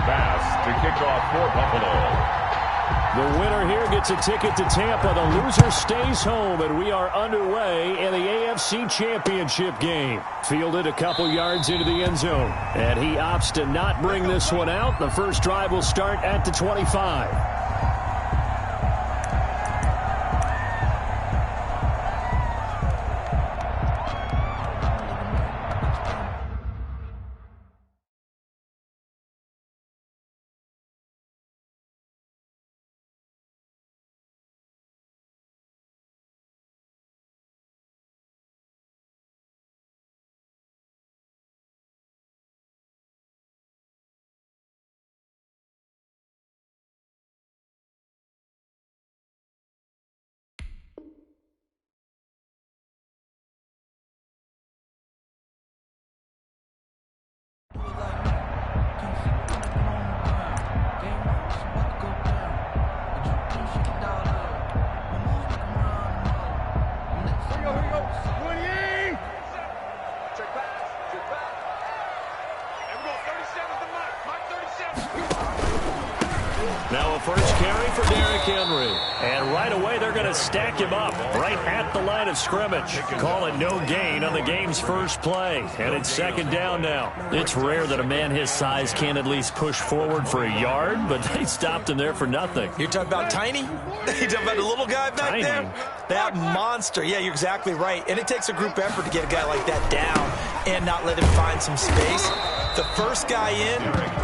pass to kick off for Buffalo. The winner here gets a ticket to Tampa. The loser stays home, and we are underway in the AFC Championship game. Fielded a couple yards into the end zone, and he opts to not bring this one out. The first drive will start at the 25. Now a first carry for Derrick Henry. And right away they're going to stack him up right at the line of scrimmage. Call it no gain on the game's first play. And it's second down now. It's rare that a man his size can't at least push forward for a yard, but they stopped him there for nothing. You're talking about Tiny? You're talking about the little guy back there? That monster. Yeah, you're exactly right. And it takes a group effort to get a guy like that down and not let him find some space. The first guy in,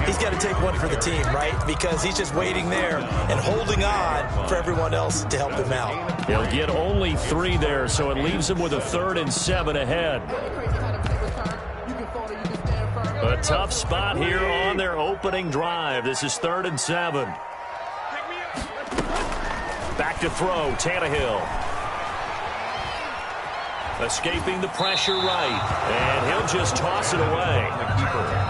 he's got to take one for the team, right? Because he's just waiting there and holding on for everyone else to help him out. He'll get only 3 there, so it leaves him with a 3rd and 7 ahead. A tough spot here on their opening drive. This is 3rd and 7. Back to throw, Tannehill. Escaping the pressure right, and he'll just toss it away.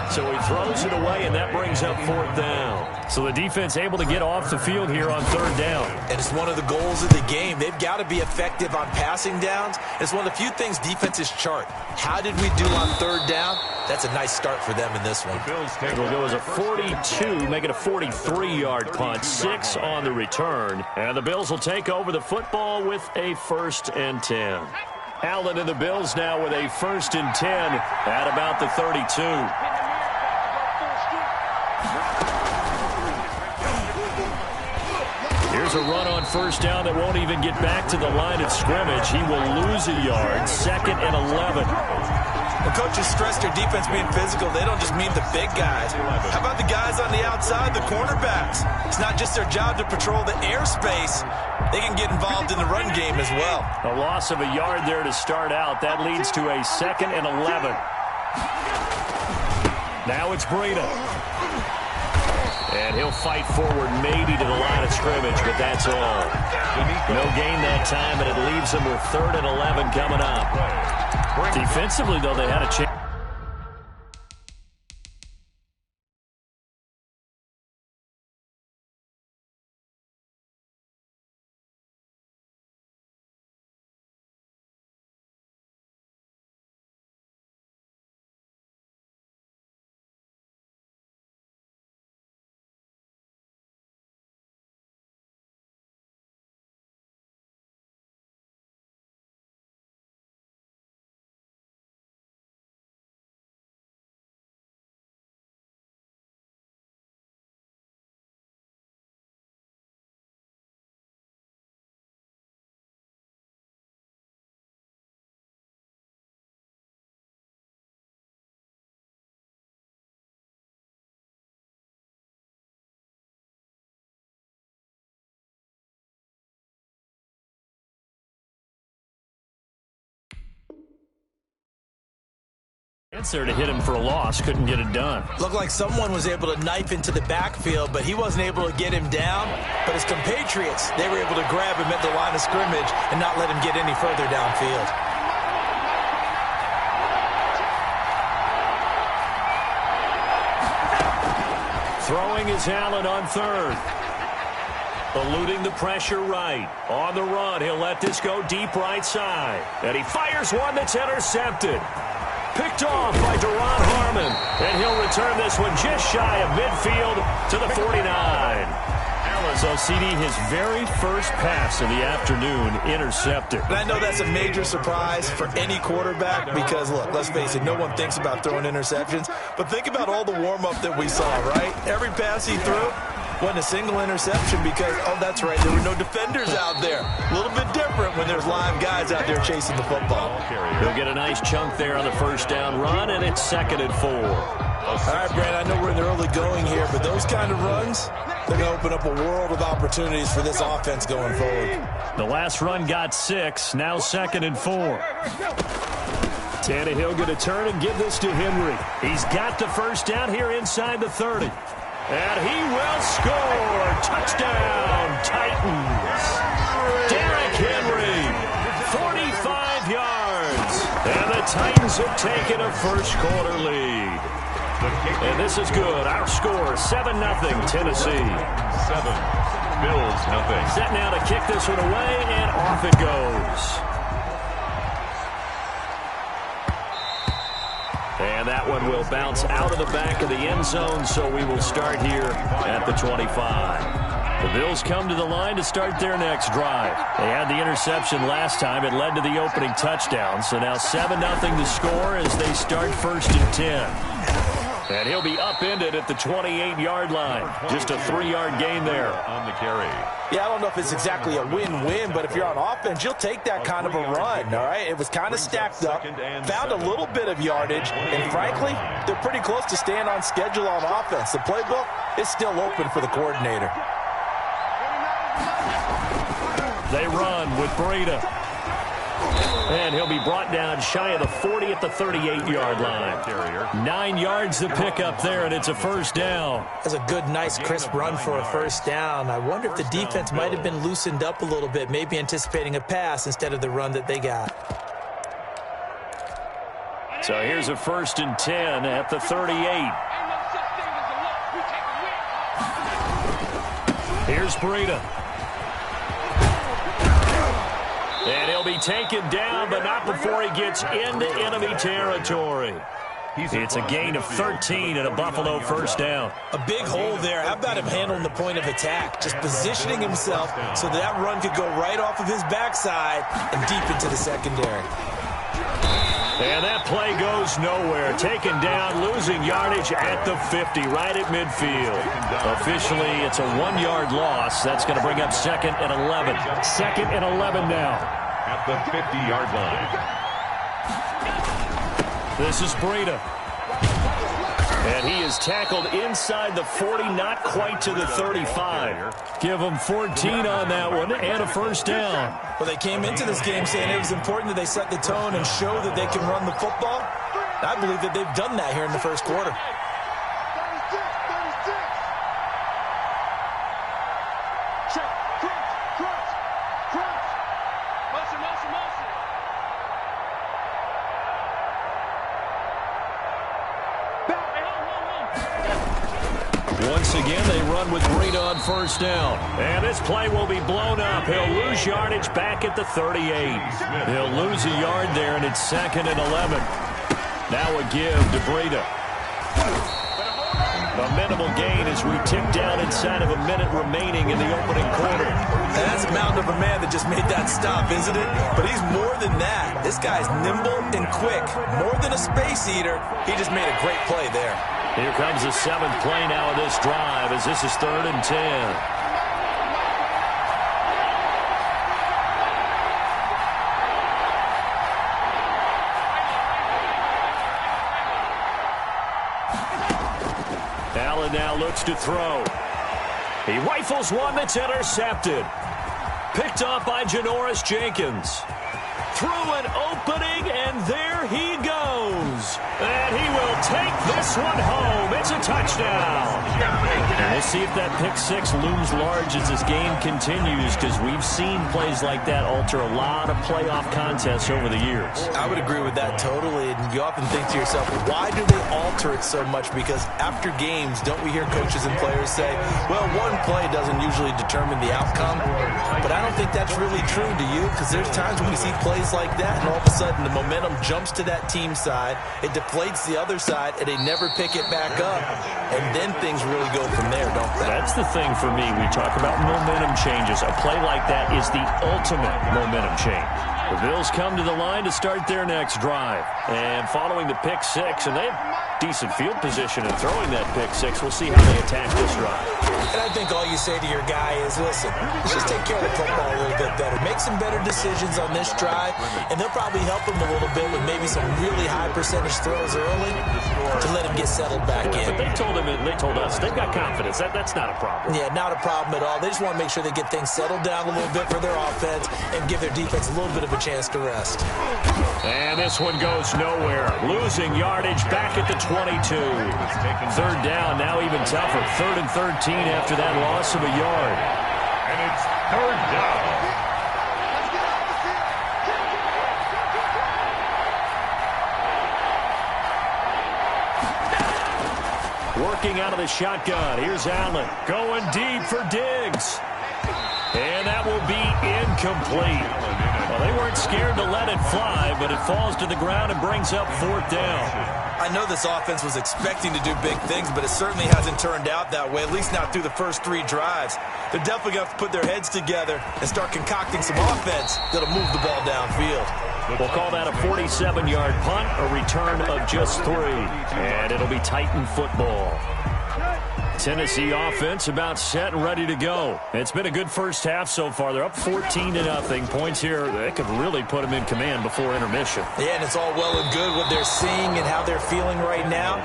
So he throws it away, and that brings up 4th down. So the defense able to get off the field here on 3rd down. And it's one of the goals of the game. They've got to be effective on passing downs. It's one of the few things defenses chart. How did we do on 3rd down? That's a nice start for them in this one. It'll go as a 42, make it a 43-yard punt, 6 on the return. And the Bills will take over the football with a 1st and 10. Allen and the Bills now with a 1st and 10 at about the 32. Here's a run on 1st down that won't even get back to the line of scrimmage. He will lose a yard, 2nd and 11. The coaches stress their defense being physical. They don't just mean the big guys. How about the guys on the outside, the cornerbacks? It's not just their job to patrol the airspace. They can get involved in the run game as well. A loss of a yard there to start out. That leads to a 2nd and 11. Now it's Breida. And he'll fight forward maybe to the line of scrimmage, but that's all. No gain that time, and it leaves them with 3rd and 11 coming up. Defensively, though, they had a chance. There to hit him for a loss, couldn't get it done. Looked like someone was able to knife into the backfield, but he wasn't able to get him down. But his compatriots, they were able to grab him at the line of scrimmage and not let him get any further downfield. Throwing is Allen on 3rd. Eluding the pressure right. On the run, he'll let this go deep right side. And he fires one that's intercepted. Picked off by Duron Harmon. And he'll return this one just shy of midfield to the 49. So, CD, his very first pass of the afternoon intercepted. And I know that's a major surprise for any quarterback because, look, let's face it, no one thinks about throwing interceptions. But think about all the warm-up that we saw, right? Every pass he threw wasn't a single interception because, oh, that's right, there were no defenders out there. A little bit different when there's live guys out there chasing the football. He'll get a nice chunk there on the first down run, and it's 2nd and 4. All right, Brandon, I know we're in the early going here, but those kind of runs, they're going to open up a world of opportunities for this offense going forward. The last run got 6, now 2nd and 4. Tannehill going to turn and give this to Henry. He's got the first down here inside the 30. And he will score. Touchdown, Titans. Derrick Henry, 45 yards. And the Titans have taken a first-quarter lead. And this is good. Our score, 7-0, Tennessee. 7, Bills, nothing. Set now to kick this one away, and off it goes. And that one will bounce out of the back of the end zone, so we will start here at the 25. The Bills come to the line to start their next drive. They had the interception last time. It led to the opening touchdown, so now 7-0 to score as they start 1st and 10. And he'll be upended at the 28-yard line. Just a 3-yard gain there. On the carry. Yeah, I don't know if it's exactly a win-win, but if you're on offense, you'll take that kind of a run, all right? It was kind of stacked up, found a little bit of yardage, and frankly, they're pretty close to staying on schedule on offense. The playbook is still open for the coordinator. They run with Breida. And he'll be brought down shy of the 40 at the 38-yard line. 9 yards to pick up there, and it's a first down. That's a good, nice, crisp run for a first down. I wonder if the defense might have been loosened up a little bit, maybe anticipating a pass instead of the run that they got. So here's a 1st and 10 at the 38. Here's Breida. And he'll be taken down, but not before he gets into enemy territory. It's a gain of 13 and a Buffalo first down. A big hole there. How about him handling the point of attack? Just positioning himself so that run could go right off of his backside and deep into the secondary. And that play goes nowhere. Taken down, losing yardage at the 50, right at midfield. Officially, it's a 1-yard loss. That's going to bring up 2nd and 11. 2nd and 11 now. At the 50-yard line. This is Breida. And he is tackled inside the 40, not quite to the 35. Give him 14 on that one and a first down. Well, they came into this game saying it was important that they set the tone and show that they can run the football. I believe that they've done that here in the first quarter. Once again, they run with Breida on first down. And this play will be blown up. He'll lose yardage back at the 38. He'll lose a yard there, and it's 2nd and 11. Now a give to Breida. A minimal gain as we tick down inside of a minute remaining in the opening quarter. And that's a mountain of a man that just made that stop, isn't it? But he's more than that. This guy's nimble and quick. More than a space eater. He just made a great play there. Here comes the 7th play now of this drive as this is 3rd and 10. Allen now looks to throw. He rifles one that's intercepted. Picked off by Janoris Jenkins. Through an opening, and there he goes. And he will take this one home. It's a touchdown. And we'll see if that pick six looms large as this game continues, because we've seen plays like that alter a lot of playoff contests over the years. I would agree with that totally. And you often think to yourself, why do they all alter it so much because after games, don't we hear coaches and players say, well, one play doesn't usually determine the outcome? But I don't think that's really true, do you? Because there's times when we see plays like that, and all of a sudden the momentum jumps to that team side, it deflates the other side, and they never pick it back up. And then things really go from there, don't they? That's the thing for me. We talk about momentum changes. A play like that is the ultimate momentum change. The Bills come to the line to start their next drive. And following the pick six, and they have decent field position in throwing that pick six. We'll see how they attack this drive. And I think all you say to your guy is, listen, let's just take care of the football a little bit better. Make some better decisions on this drive, and they'll probably help him a little bit with maybe some really high percentage throws early to let him get settled back in. But they told us they've got confidence. That's not a problem. Yeah, not a problem at all. They just want to make sure they get things settled down a little bit for their offense and give their defense a little bit of a chance to rest. And this one goes nowhere. Losing yardage back at the 22. Third down, now even tougher. 3rd and 13 after that loss of a yard. And it's 3rd down. Working out of the shotgun. Here's Allen. Going deep for Diggs. And that will be incomplete. Well, they weren't scared to let it fly, but it falls to the ground and brings up 4th down. I know this offense was expecting to do big things, but it certainly hasn't turned out that way, at least not through the first 3 drives. They're definitely going to have to put their heads together and start concocting some offense that'll move the ball downfield. We'll call that a 47-yard punt, a return of just 3. And it'll be Titan football. Tennessee offense about set and ready to go. It's been a good first half so far. They're up 14-0. Points here, they could really put them in command before intermission. Yeah, and it's all well and good what they're seeing and how they're feeling right now.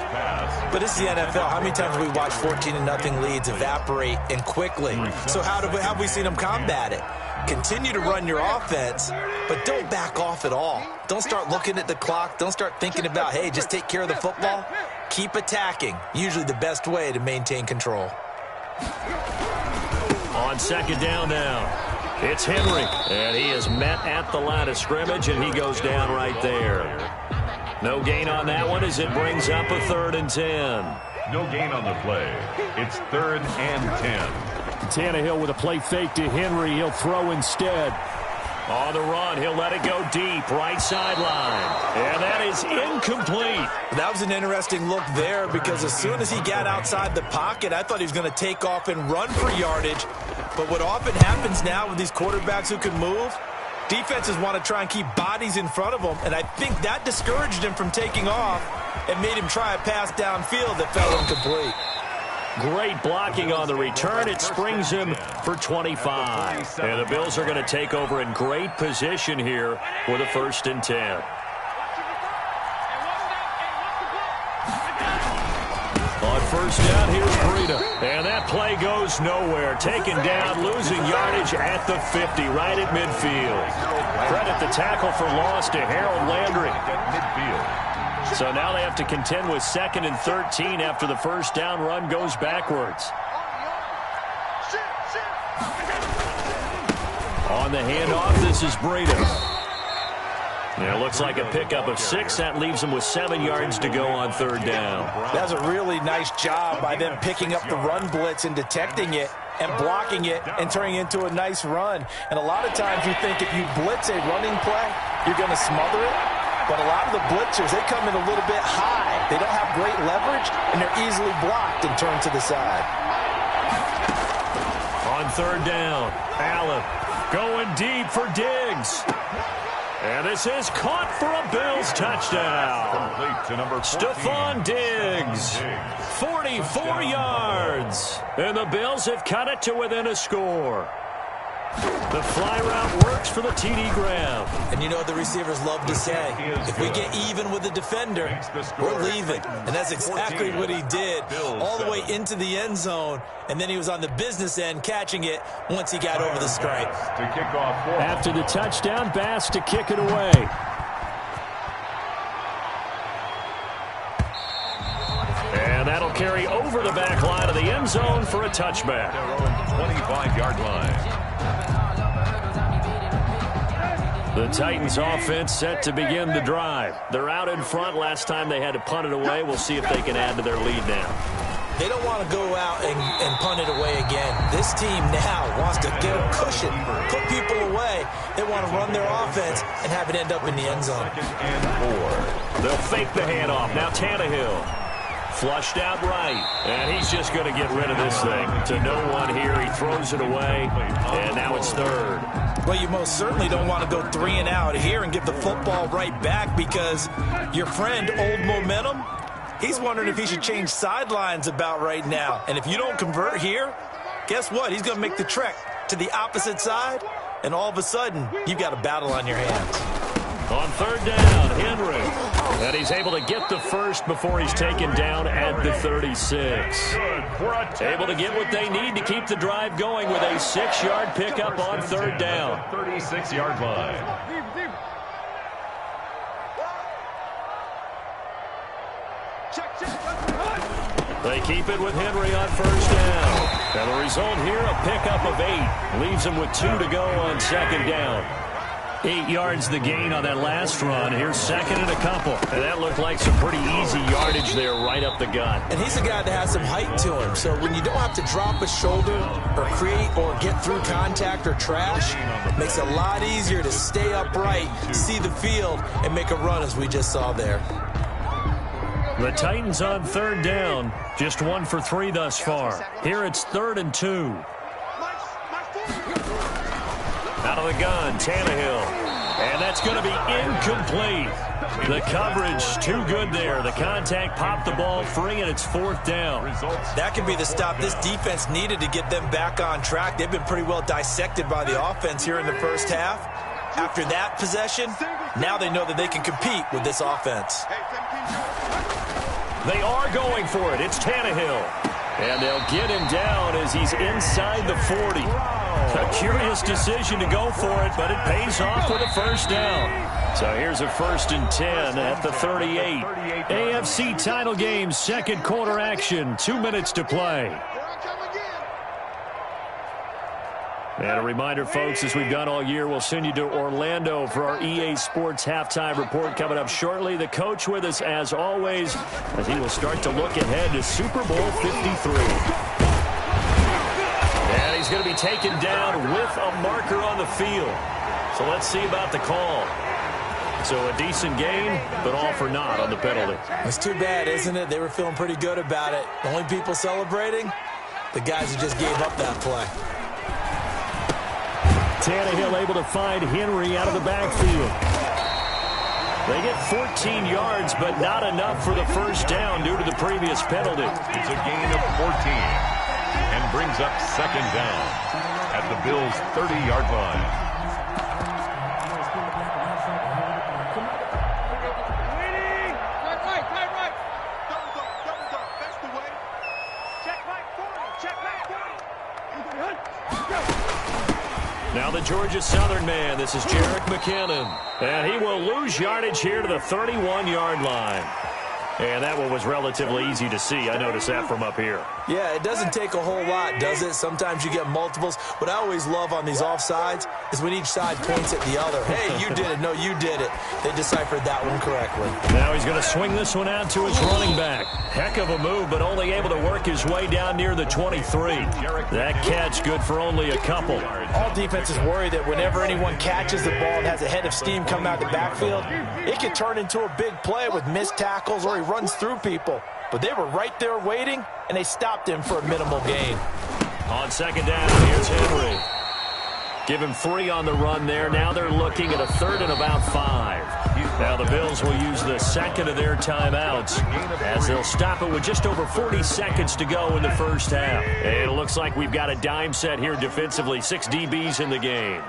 But this is the NFL. How many times have we watched 14-0 leads evaporate and quickly? So how have we seen them combat it? Continue to run your offense, but don't back off at all. Don't start looking at the clock. Don't start thinking about, hey, just take care of the football. Keep attacking. Usually the best way to maintain control. On 2nd down now, it's Henry. And he is met at the line of scrimmage, and he goes down right there. No gain on that one as it brings up a 3rd and 10. No gain on the play. It's 3rd and 10. Tannehill with a play fake to Henry. He'll throw instead. On the run, he'll let it go deep, right sideline. And that is incomplete. That was an interesting look there because as soon as he got outside the pocket, I thought he was going to take off and run for yardage. But what often happens now with these quarterbacks who can move, defenses want to try and keep bodies in front of them, and I think that discouraged him from taking off and made him try a pass downfield that fell incomplete. Great blocking on the return. It springs him for 25. And the Bills are going to take over in great position here with a 1st and 10. On 1st down, here's Breida. And that play goes nowhere. Taken down, losing yardage at the 50, right at midfield. Credit the tackle for loss to Harold Landry. Midfield. So now they have to contend with 2nd and 13 after the 1st down run goes backwards. On the handoff, this is Breida. And it looks like a pickup of 6. That leaves them with 7 yards to go on 3rd down. That's a really nice job by them picking up the run blitz and detecting it and blocking it and turning it into a nice run. And a lot of times you think if you blitz a running play, you're going to smother it. But a lot of the blitzers, they come in a little bit high. They don't have great leverage, and they're easily blocked and turned to the side. On 3rd down, Allen going deep for Diggs. And this is caught for a Bills touchdown. Complete to number 14. Stephon Diggs, 44 yards. And the Bills have cut it to within a score. The fly route works for the TD Graham. And you know what the receivers love to say? If we get even with the defender, we're leaving. And that's exactly what he did, all the way into the end zone. And then he was on the business end catching it once he got over the stripe. To kick off after the touchdown, Bass to kick it away. And that'll carry over the back line of the end zone for a touchback. 25-yard line. The Titans offense set to begin the drive. They're out in front. Last time they had to punt it away. We'll see if they can add to their lead now. They don't want to go out and punt it away again. This team now wants to get a cushion, put people away. They want to run their offense and have it end up in the end zone. They'll fake the handoff. Now Tannehill. Flushed out right. And he's just going to get rid of this thing. To no one here. He throws it away. And now it's third. Well, you most certainly don't want to go 3 and out here and give the football right back because your friend, Old Momentum, he's wondering if he should change sidelines about right now. And if you don't convert here, guess what? He's going to make the trek to the opposite side, and all of a sudden, you've got a battle on your hands. On third down, Henry. And he's able to get the first before he's taken down at the 36. Able to get what they need to keep the drive going with a 6-yard pickup on third down. 36-yard line. They keep it with Henry on first down. And the result here, a pickup of 8. Leaves them with 2 to go on second down. 8 yards the gain on that last run. Here's second and a couple. And that looked like some pretty easy yardage there right up the gut. And he's a guy that has some height to him. So when you don't have to drop a shoulder or create or get through contact or trash, it makes it a lot easier to stay upright, see the field, and make a run as we just saw there. The Titans on third down. Just 1 for 3 thus far. Here it's 3rd and 2. Out of the gun, Tannehill. And that's going to be incomplete. The coverage too good there. The contact popped the ball free, and it's 4th down. That could be the stop this defense needed to get them back on track. They've been pretty well dissected by the offense here in the first half. After that possession, now they know that they can compete with this offense. They are going for it. It's Tannehill. And they'll get him down as he's inside the 40. A curious decision to go for it, but it pays off with a first down. So here's a 1st and 10 at the 38. AFC title game, second quarter action. 2 minutes to play. And a reminder, folks, as we've done all year, we'll send you to Orlando for our EA Sports Halftime Report coming up shortly. The coach with us, as always, as he will start to look ahead to Super Bowl 53. And he's going to be taken down with a marker on the field. So let's see about the call. So a decent gain, but all for naught on the penalty. It's too bad, isn't it? They were feeling pretty good about it. The only people celebrating, the guys who just gave up that play. Tannehill able to find Henry out of the backfield. They get 14 yards, but not enough for the first down due to the previous penalty. It's a gain of 14 and brings up second down at the Bills' 30-yard line. Now the Georgia Southern man, this is Jerick McKinnon. And he will lose yardage here to the 31-yard line. And that one was relatively easy to see. I noticed that from up here. Yeah, it doesn't take a whole lot, does it? Sometimes you get multiples. What I always love on these offsides is when each side points at the other. Hey, you did it. No, you did it. They deciphered that one correctly. Now he's going to swing this one out to his running back. Heck of a move, but only able to work his way down near the 23. That catch good for only a couple. All defenses worry that whenever anyone catches the ball and has a head of steam come out of the backfield, it can turn into a big play with missed tackles or he runs through people. But they were right there waiting, and they stopped him for a minimal gain. On second down, here's Henry. Give him 3 on the run there. Now they're looking at a 3rd and about 5. Now the Bills will use the second of their timeouts as they'll stop it with just over 40 seconds to go in the first half. And it looks like we've got a dime set here defensively. 6 DBs in the game.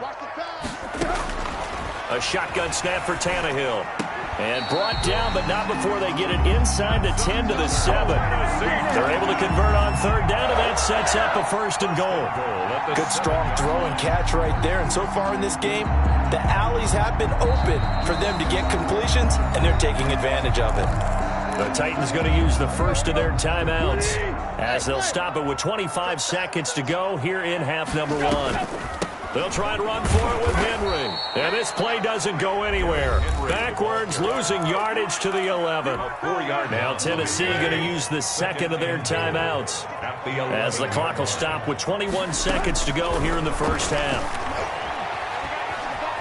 A shotgun snap for Tannehill. And brought down, but not before they get it inside the 10 to the 7. They're able to convert on third down, and that sets up a 1st and goal. Good strong throw and catch right there. And so far in this game, the alleys have been open for them to get completions, and they're taking advantage of it. The Titans going to use the first of their timeouts as they'll stop it with 25 seconds to go here in half number 1. They'll try and run for it with Henry. And this play doesn't go anywhere. Backwards, losing yardage to the 11. Now Tennessee going to use the second of their timeouts, as the clock will stop with 21 seconds to go here in the first half.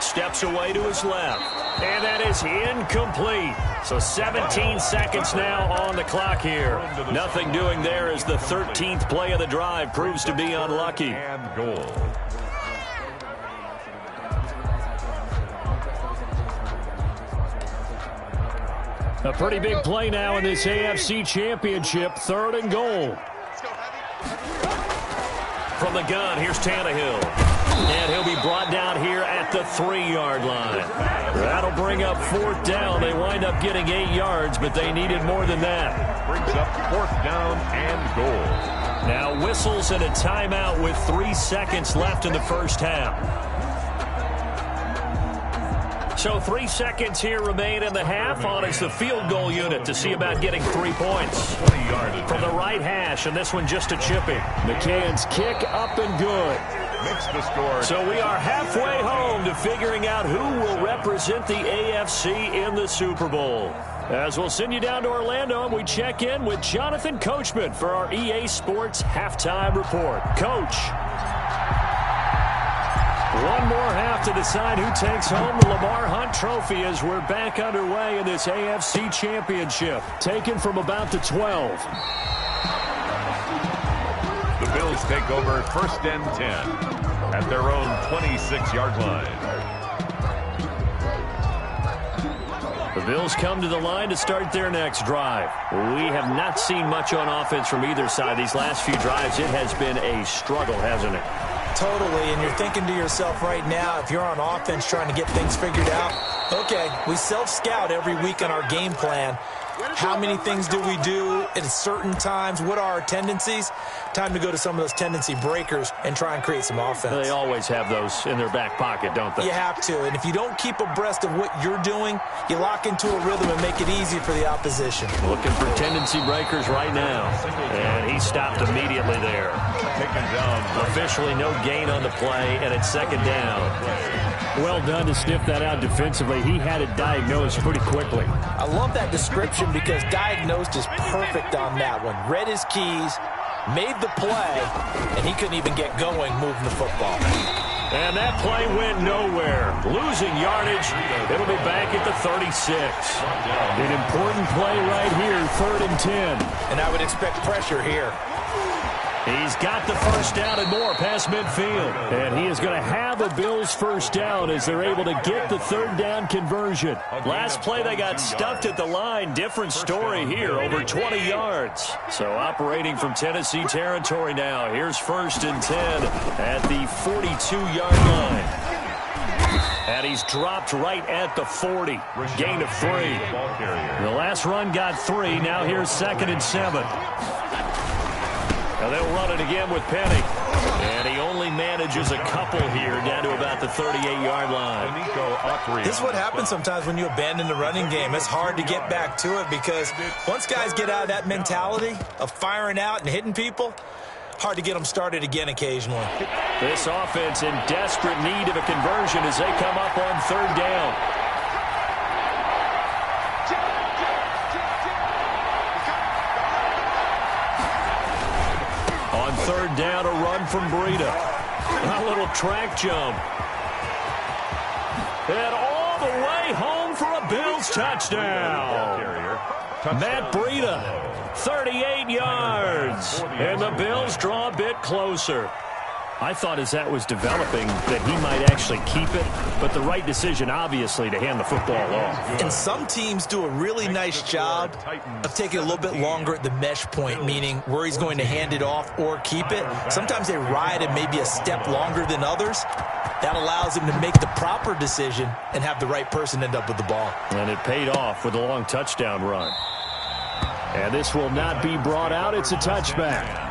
Steps away to his left. And that is incomplete. So 17 seconds now on the clock here. Nothing doing there as the 13th play of the drive proves to be unlucky. And goal. A pretty big play now in this AFC Championship. 3rd and goal. From the gun, here's Tannehill. And he'll be brought down here at the 3-yard line. That'll bring up 4th down. They wind up getting 8 yards, but they needed more than that. Brings up 4th down and goal. Now whistles and a timeout with 3 seconds left in the first half. So 3 seconds here remain in the half. On is the field goal unit to see about getting 3 points. From the right hash, and this one just a chipping. McCann's kick up and good. Makes the score. So we are halfway home to figuring out who will represent the AFC in the Super Bowl. As we'll send you down to Orlando, and we check in with Jonathan Coachman for our EA Sports Halftime Report. Coach. One more half to decide who takes home the Lamar Hunt Trophy as we're back underway in this AFC Championship. Taken from about the 12. The Bills take over 1st and 10 at their own 26-yard line. The Bills come to the line to start their next drive. We have not seen much on offense from either side these last few drives. It has been a struggle, hasn't it? Totally, and you're thinking to yourself right now, if you're on offense trying to get things figured out, okay, we self-scout every week on our game plan. How many things do we do at certain times? What are our tendencies? Time to go to some of those tendency breakers and try and create some offense. They always have those in their back pocket, don't they? You have to, and if you don't keep abreast of what you're doing, you lock into a rhythm and make it easy for the opposition. Looking for tendency breakers right now, and he stopped immediately there. Taken down. Officially no gain on the play, and it's 2nd down. Well done to sniff that out defensively. He had it diagnosed pretty quickly. I love that description because diagnosed is perfect on that one. Read his keys, made the play, and he couldn't even get going moving the football. And that play went nowhere. Losing yardage. It'll be back at the 36. An important play right here, 3rd and 10. And I would expect pressure here. He's got the first down and more past midfield. And he is going to have a Bills first down as they're able to get the 3rd down conversion. Last play they got stuffed at the line. Different story here, over 20 yards. So operating from Tennessee territory now. Here's 1st and 10 at the 42-yard line. And he's dropped right at the 40. Gain of 3. The last run got 3. Now here's 2nd and 7. Now they'll run it again with Penny. And he only manages a couple here down to about the 38-yard line. This is what happens sometimes when you abandon the running game. It's hard to get back to it because once guys get out of that mentality of firing out and hitting people, hard to get them started again occasionally. This offense in desperate need of a conversion as they come up on 3rd down. On 3rd down, a run from Breida. A little track jump. And all the way home for a Bills touchdown. Matt Breida, 38 yards. And the Bills draw a bit closer. I thought as that was developing that he might actually keep it, but the right decision, obviously, to hand the football off. And some teams do a really nice job of taking a little bit longer at the mesh point, meaning where he's going to hand it off or keep it. Sometimes they ride it maybe a step longer than others. That allows him to make the proper decision and have the right person end up with the ball. And it paid off with a long touchdown run. And this will not be brought out. It's a touchback.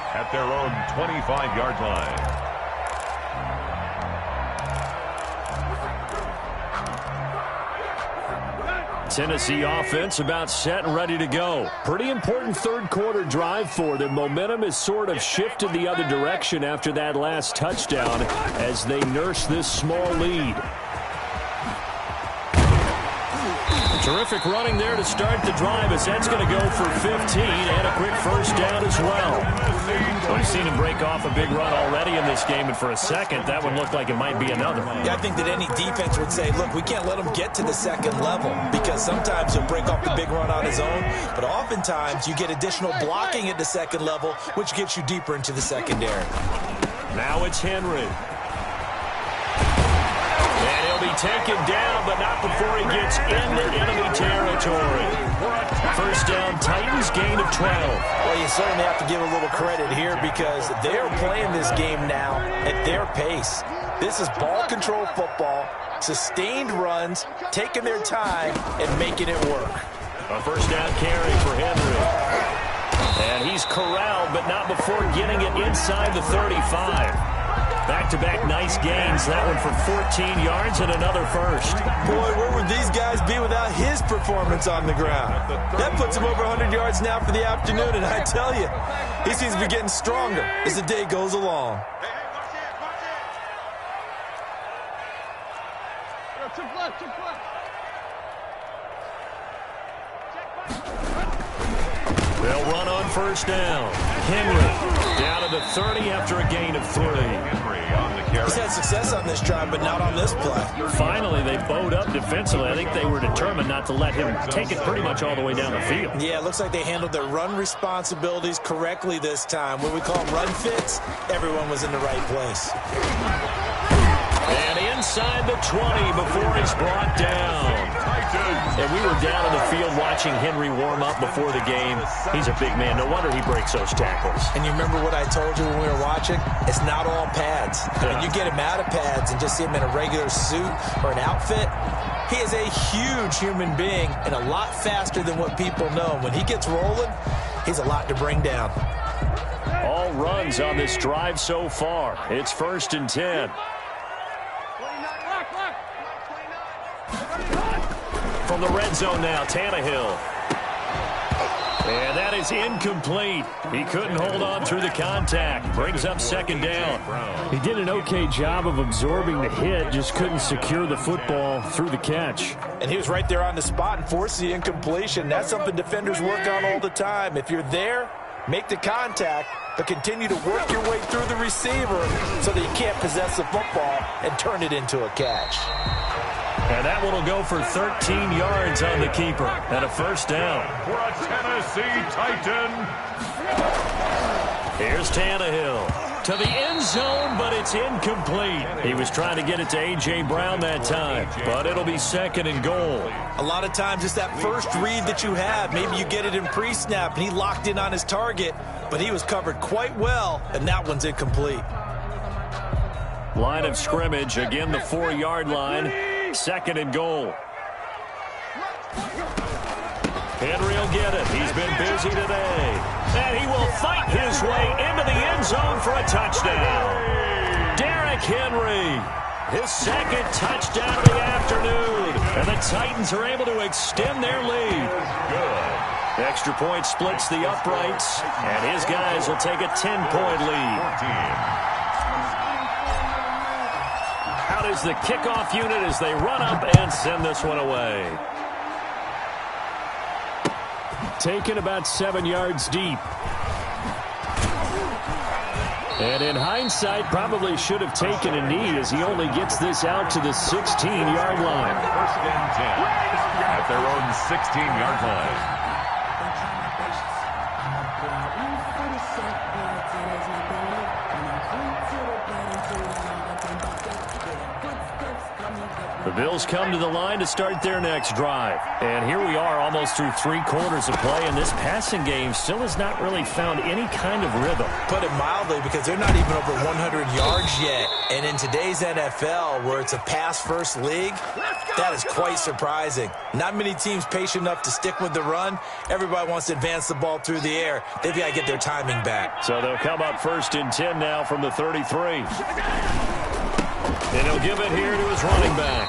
At their own 25-yard line. Tennessee offense about set and ready to go. Pretty important third quarter drive for them. Momentum has sort of shifted the other direction after that last touchdown as they nurse this small lead. Terrific running there to start the drive as that's going to go for 15 and a quick first down as well. We've seen him break off a big run already in this game, and for a second, that one looked like it might be another. Yeah, I think that any defense would say, look, we can't let him get to the second level because sometimes he'll break off the big run on his own, but oftentimes you get additional blocking at the second level, which gets you deeper into the secondary. Now it's Henry. Be taken down, but not before he gets into enemy territory. First down, Titans, gain of 12. Well, you certainly have to give a little credit here because they're playing this game now at their pace. This is ball control football, sustained runs, taking their time, and making it work. A first down carry for Henry. And he's corralled, but not before getting it inside the 35. Back-to-back nice gains. That one for 14 yards and another first. Boy, where would these guys be without his performance on the ground? That puts him over 100 yards now for the afternoon, and I tell you, he seems to be getting stronger as the day goes along. They'll run on first down. Henry down to the 30 after a gain of 3. He's had success on this drive, but not on this play. Finally, they bowed up defensively. I think they were determined not to let him take it pretty much all the way down the field. Yeah, it looks like they handled their run responsibilities correctly this time. What we call run fits, everyone was in the right place. And inside the 20 before he's brought down. And we were down in the field watching Henry warm up before the game. He's a big man. No wonder he breaks those tackles. And you remember what I told you when we were watching? It's not all pads. When you get him out of pads and just see him in a regular suit or an outfit, he is a huge human being and a lot faster than what people know. When he gets rolling, he's a lot to bring down. All runs on this drive so far. It's 1st and 10. From the red zone now, Tannehill. And that is incomplete. He couldn't hold on through the contact. Brings up 2nd down. He did an okay job of absorbing the hit, just couldn't secure the football through the catch. And he was right there on the spot and forced the incompletion. That's something defenders work on all the time. If you're there, make the contact, but continue to work your way through the receiver so that you can't possess the football and turn it into a catch. And that one will go for 13 yards on the keeper and a first down. For a Tennessee Titan. Here's Tannehill to the end zone, but it's incomplete. He was trying to get it to A.J. Brown that time, but it'll be 2nd and goal. A lot of times it's that first read that you have. Maybe you get it in pre-snap, and he locked in on his target, but he was covered quite well, and that one's incomplete. Line of scrimmage, again the 4-yard line. 2nd and goal. Henry will get it. He's been busy today. And he will fight his way into the end zone for a touchdown. Derrick Henry, his 2nd touchdown of the afternoon. And the Titans are able to extend their lead. The extra point splits the uprights, and his guys will take a 10-point lead. Out is the kickoff unit as they run up and send this one away. Taken about 7 yards deep. And in hindsight, probably should have taken a knee as he only gets this out to the 16-yard line. 1st and 10 at their own 16-yard line. The Bills come to the line to start their next drive. And here we are almost through 3 quarters of play, and this passing game still has not really found any kind of rhythm. Put it mildly, because they're not even over 100 yards yet. And in today's NFL, where it's a pass-first league, that is quite surprising. Not many teams patient enough to stick with the run. Everybody wants to advance the ball through the air. They've got to get their timing back. So they'll come up 1st and 10 now from the 33. And he'll give it here to his running back.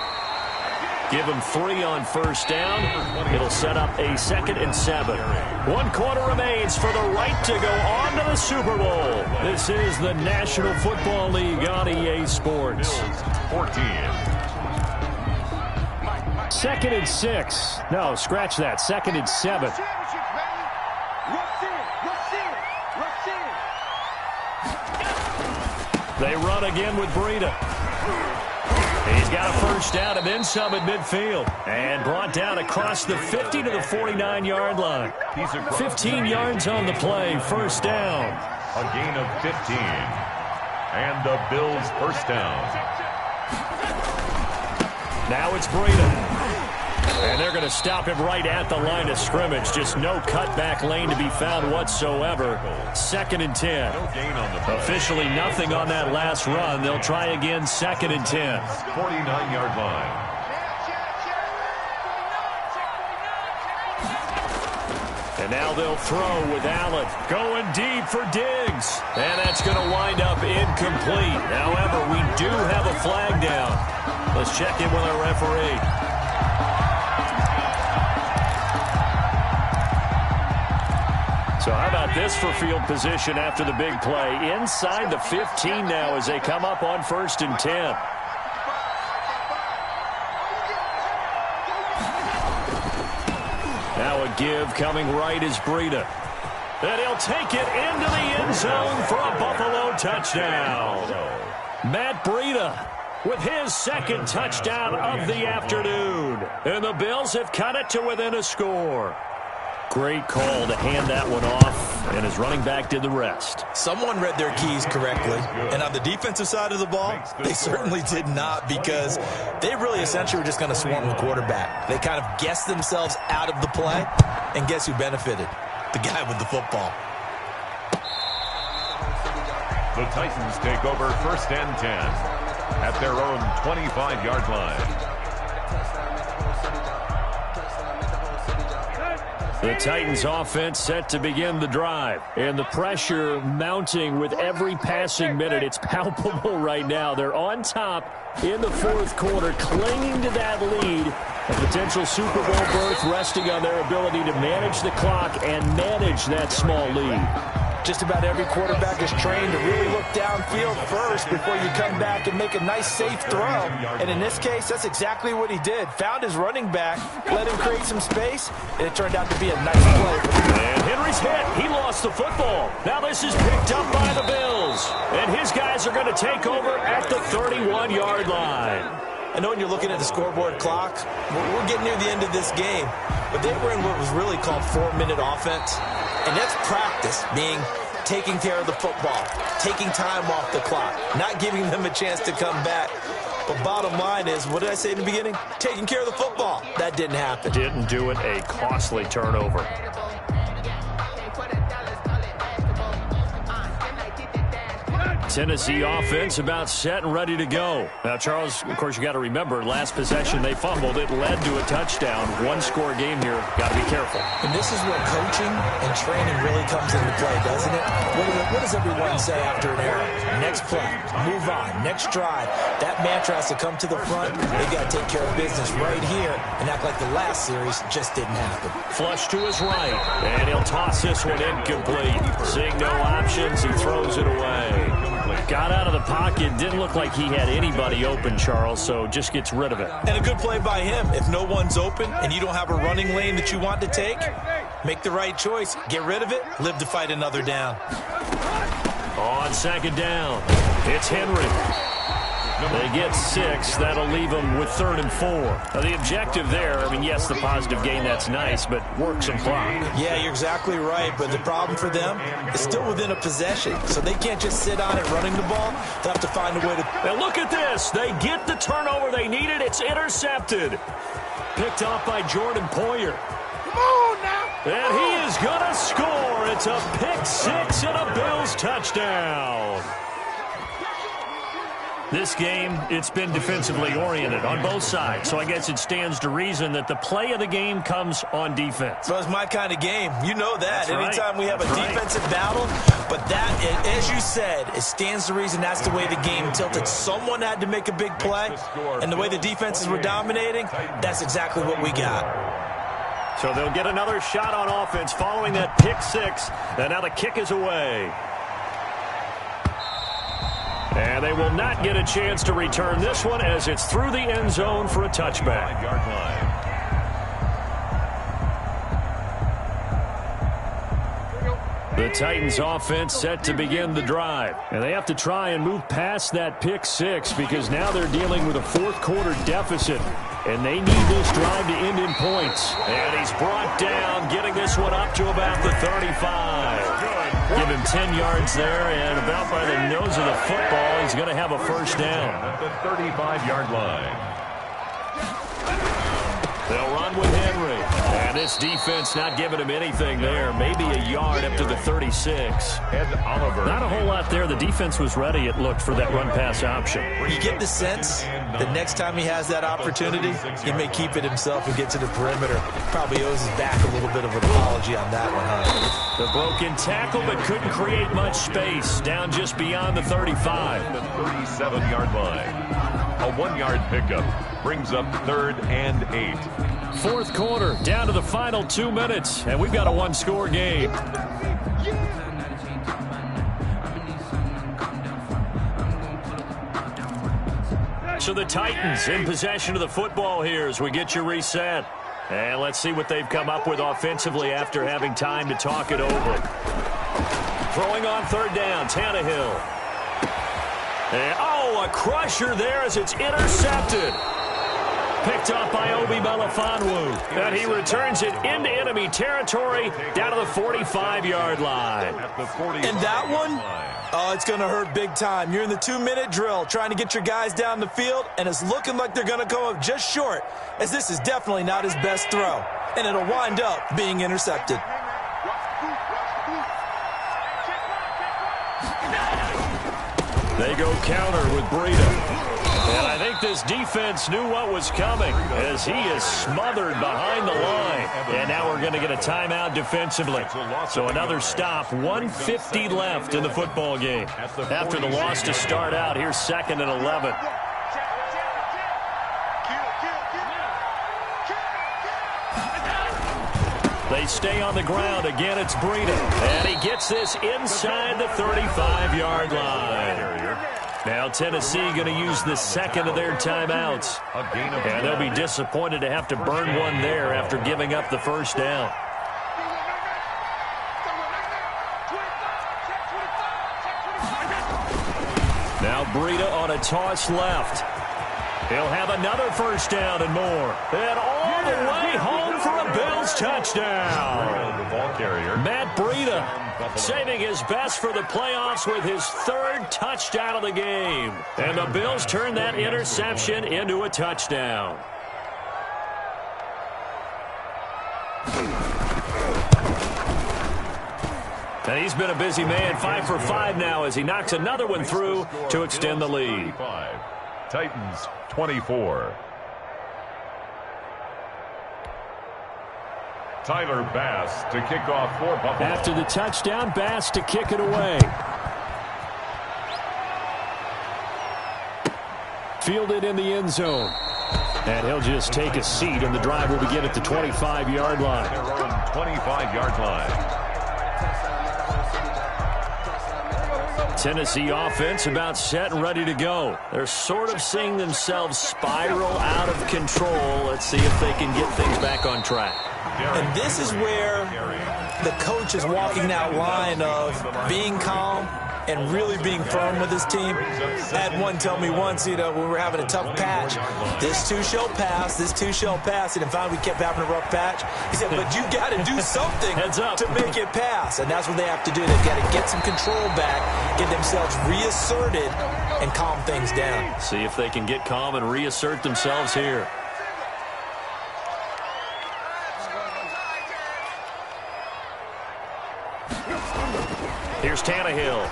Give him 3 on first down. It'll set up a 2nd and 7. 1 quarter remains for the right to go on to the Super Bowl. This is the National Football League on EA Sports. 14. 2nd and 6. No, scratch that. 2nd and 7. They run again with Breida. He's got a first down and then some at midfield. And brought down across the 50 to the 49-yard line. 15 yards on the play. First down. A gain of 15. And the Bills first down. Now it's Breida. And they're going to stop him right at the line of scrimmage. Just no cutback lane to be found whatsoever. 2nd and 10. No gain on the play. Officially nothing on that last run. They'll try again 2nd and 10. 49-yard line. And now they'll throw with Allen. Going deep for Diggs. And that's going to wind up incomplete. However, we do have a flag down. Let's check in with our referee. So how about this for field position after the big play? Inside the 15 now as they come up on 1st and 10. Now a give coming right is Breida. And he'll take it into the end zone for a Buffalo touchdown. Matt Breida with his 2nd touchdown of the afternoon. And the Bills have cut it to within a score. Great call to hand that one off, and his running back did the rest. Someone read their keys correctly, and on the defensive side of the ball, they certainly did not, because they really essentially were just going to swarm the quarterback. They kind of guessed themselves out of the play, and guess who benefited? The guy with the football. The Titans take over 1st and 10 at their own 25-yard line. The Titans offense set to begin the drive. And the pressure mounting with every passing minute. It's palpable right now. They're on top in the 4th quarter, clinging to that lead. A potential Super Bowl berth resting on their ability to manage the clock and manage that small lead. Just about every quarterback is trained to really look downfield first before you come back and make a nice, safe throw. And in this case, that's exactly what he did. Found his running back, let him create some space, and it turned out to be a nice play. And Henry's hit. He lost the football. Now this is picked up by the Bills. And his guys are going to take over at the 31-yard line. I know when you're looking at the scoreboard clock, we're getting near the end of this game, but they were in what was really called 4-minute offense. And that's practice, being taking care of the football, taking time off the clock, not giving them a chance to come back. But bottom line is, what did I say in the beginning? Taking care of the football. That didn't happen. Didn't do it. A costly turnover. Tennessee offense about set and ready to go. Now, Charles, of course, you got to remember, last possession they fumbled. It led to a touchdown. 1-score game here. Got to be careful. And this is where coaching and training really comes into play, doesn't it? What does everyone say after an error? Next play, move on, next drive. That mantra has to come to the front. They got to take care of business right here and act like the last series just didn't happen. Flush to his right, and he'll toss this one incomplete. Seeing no options, he throws it away. Got out of the pocket. Didn't look like he had anybody open, Charles, so just gets rid of it. And a good play by him. If no one's open and you don't have a running lane that you want to take, make the right choice. Get rid of it. Live to fight another down. On 2nd down, it's Henry. They get 6. That'll leave them with 3rd and 4. Now, the objective there, I mean, yes, the positive gain, that's nice, but work some clock. Yeah, you're exactly right, but the problem for them is still within a possession, so they can't just sit on it running the ball. They'll have to find a way to... And look at this. They get the turnover they needed. It's intercepted. Picked off by Jordan Poyer. Come on now. And he is going to score. It's a pick 6 and a Bills touchdown. This game, it's been defensively oriented on both sides, so I guess it stands to reason that the play of the game comes on defense. Well, it's my kind of game. You know that. That's Anytime right. we have a defensive battle, but that, as you said, it stands to reason that's the way the game tilted. Someone had to make a big play, and the way the defenses were dominating, that's exactly what we got. So they'll get another shot on offense following that pick six, and now the kick is away. And they will not get a chance to return this one as it's through the end zone for a touchback. The Titans offense set to begin the drive. And they have to try and move past that pick six because now they're dealing with a fourth quarter deficit. And they need this drive to end in points. And he's brought down, getting this one up to about the 35. Give him 10 yards there, and about by the nose of the football, he's going to have a first down. At the 35-yard line. They'll run with Henry. And this defense not giving him anything there. Maybe a yard up to the 36. Ed Oliver. Not a whole lot there. The defense was ready, it looked, for that run-pass option. You get the sense that next time he has that opportunity, he may keep it himself and get to the perimeter. Probably owes his back a little bit of an apology on that one, huh? The broken tackle, but couldn't create much space. Down just beyond the 35. The 37-yard line. A 1-yard pickup brings up 3rd and 8. Fourth quarter, down to the final 2 minutes, and we've got a one-score game. So the Titans in possession of the football here as we get you reset. And let's see what they've come up with offensively after having time to talk it over. Throwing on third down, Tannehill. And, oh, a crusher there as it's intercepted. Picked up by Obi Melifonwu. And he returns it into enemy territory down to the 45-yard line. And that one, oh, it's going to hurt big time. You're in the 2-minute drill trying to get your guys down the field, and it's looking like they're going to come up just short, as this is definitely not his best throw. And it'll wind up being intercepted. They go counter with Breida. And I think this defense knew what was coming as he is smothered behind the line. And now we're going to get a timeout defensively. So another stop, 1:50 left in the football game. After the loss to start out, here's 2nd and 11. They stay on the ground. Again, it's Breida. And he gets this inside the 35-yard line. Now Tennessee going to use the second of their timeouts. And they'll be disappointed to have to burn one there after giving up the first down. Now Breida on a toss left. He'll have another first down and more. And all the way home for a Bills touchdown. The ball carrier. Matt Breida saving his best for the playoffs with his 3rd touchdown of the game. And the Bills turn that interception into a touchdown. And he's been a busy man, 5 for 5 now as he knocks another one through to extend the lead. Titans 24. Tyler Bass to kick off for Buffalo. After the touchdown, Bass to kick it away. Fielded in the end zone. And he'll just take a seat, and the drive will begin at the 25-yard line. Their own 25-yard line. Tennessee offense about set and ready to go. They're sort of seeing themselves spiral out of control. Let's see if they can get things back on track. And this is where the coach is walking that line of being calm and really being firm with his team. I had one tell me once, when we were having a tough patch, this too shall pass, this too shall pass. And finally we kept having a rough patch. He said, but you got to do something to make it pass. And that's what they have to do. They've got to get some control back, get themselves reasserted, and calm things down. See if they can get calm and reassert themselves here. Here's Tannehill.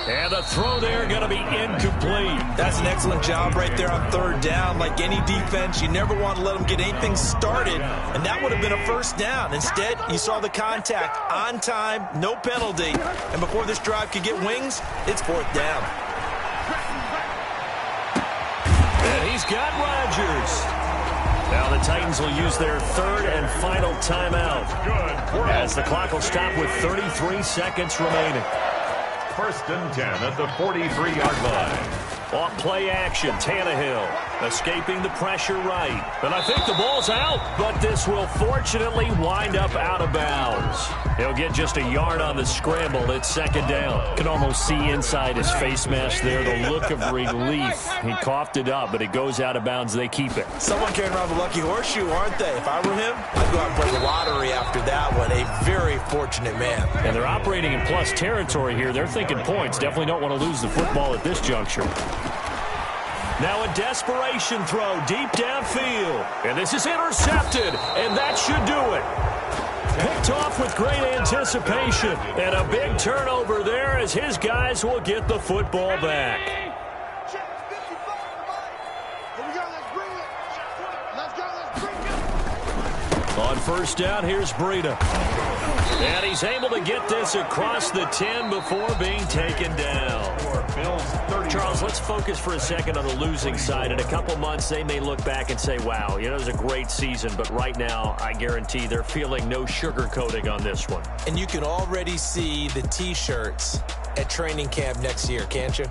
And the throw there going to be incomplete. That's an excellent job right there on third down. Like any defense, you never want to let them get anything started, and that would have been a first down. Instead, you saw the contact on time, no penalty, and before this drive could get wings, it's fourth down. And he's got Rodgers. Now the Titans will use their third and final timeout as the clock will stop with 33 seconds remaining. First and 10 at the 43-yard line. Off play action, Tannehill escaping the pressure right. And I think the ball's out, but this will fortunately wind up out of bounds. He'll get just a yard on the scramble. It's second down. You can almost see inside his face mask there the look of relief. He coughed it up, but it goes out of bounds. They keep it. Someone carrying around the lucky horseshoe, aren't they? If I were him, I'd go out and play the lottery after that one. A very fortunate man. And they're operating in plus territory here. They're thinking points. Definitely don't want to lose the football at this juncture. Now a desperation throw deep downfield. And this is intercepted, and that should do it. Picked off with great anticipation. And a big turnover there as his guys will get the football back. On first down, here's Breida. And he's able to get this across the 10 before being taken down. Charles, let's focus for a second on the losing side. In a couple months, they may look back and say, wow, it was a great season. But right now, I guarantee they're feeling no sugarcoating on this one. And you can already see the T-shirts at training camp next year, can't you?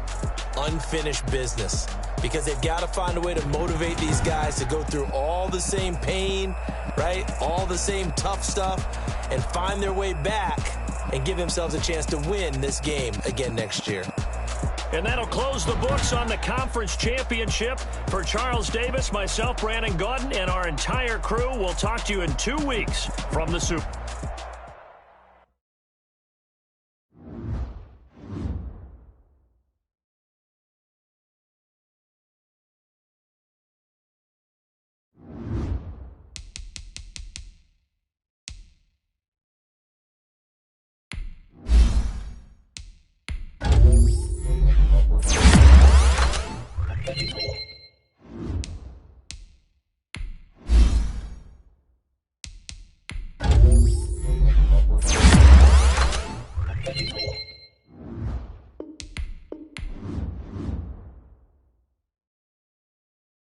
Unfinished business. Because they've got to find a way to motivate these guys to go through all the same pain, right? All the same tough stuff, and find their way back and give themselves a chance to win this game again next year. And that'll close the books on the conference championship. For Charles Davis, myself, Brandon Gaudin, and our entire crew, we'll talk to you in 2 weeks from the Super.